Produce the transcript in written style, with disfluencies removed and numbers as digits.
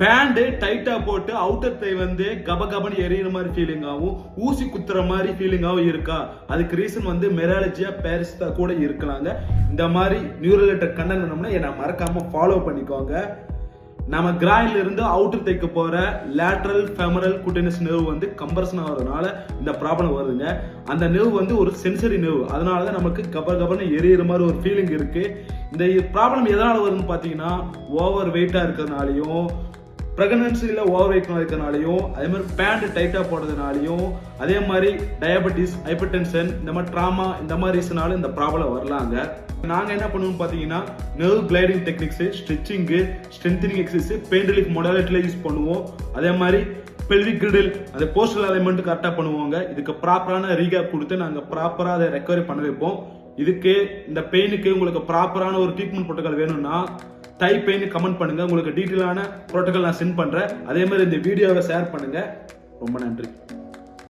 Pant டைட்டா போட்டு outer தை வந்து கபகபன்னு எரியுற மாதிரி ஃபீலிங் ஆகும், ஊசி குத்துற மாதிரி ஃபீலிங் ஆகும் இருக்கா? அதுக்கு ரீசன் வந்து மெராலஜியா பேரிஸ்தா கூட இருக்கலாங்க. இந்த மாதிரி நியூரலேட்டட் கண்டென்ட் வேணும்னா என்ன மறக்காம ஃபாலோ பண்ணிக்கோங்க. நம்ம கிராயின்ல இருந்து அவுட்டர் தைக்க போற லேட்டரல் ஃபெமரல் குட்டினஸ் நர்வ் வந்து கம்பர்ஷன் ஆகிறதுனால இந்த ப்ராப்ளம் வருதுங்க. அந்த நர்வ் வந்து ஒரு சென்சரி நர்வ், அதனால தான் நமக்கு கபகபன்னு எரியுற மாதிரி ஒரு ஃபீலிங் இருக்கு. இந்த ப்ராப்ளம் எதனால வருதுன்னு பார்த்தீங்கன்னா, ஓவர் வெயிட்டா இருக்கிறதுனாலையும், பிரெக்னன்சியில் ஓவர் வெயிட் இருக்கிறனாலையும், அதே மாதிரி பேண்ட் டைட்டாக போடுறதுனாலையும், அதே மாதிரி டயபெட்டிஸ், ஹைப்பர் டென்ஷன், இந்த மாதிரி ட்ராமா, இந்த மாதிரி ரீசனால இந்த ப்ராப்ளம் வரலாங்க. நாங்கள் என்ன பண்ணுவோம் பார்த்தீங்கன்னா, nerve gliding techniques, stretching, strengthening exercise, pain relief மொடாலிட்டியில் யூஸ் பண்ணுவோம். அதே மாதிரி பெல்விக் கிரிடில், அதை போஸ்டல் அலைன்மெண்ட் கரெக்டாக பண்ணுவாங்க. இதுக்கு ப்ராப்பரான ரீகேப் கொடுத்து நாங்கள் ப்ராப்பராக அதை ரெக்கவரி பண்ண வைப்போம். இதுக்கு இந்த பெயினுக்கு உங்களுக்கு ப்ராப்பரான ஒரு ட்ரீட்மெண்ட் ப்ரோட்டோகால் வேணும்னா டை பெயின் கமெண்ட் பண்ணுங்க. உங்களுக்கு டீட்டெயிலான ப்ரோட்டோகால் நான் சென்ட் பண்றேன். அதே மாதிரி இந்த வீடியோவை ஷேர் பண்ணுங்க. ரொம்ப நன்றி.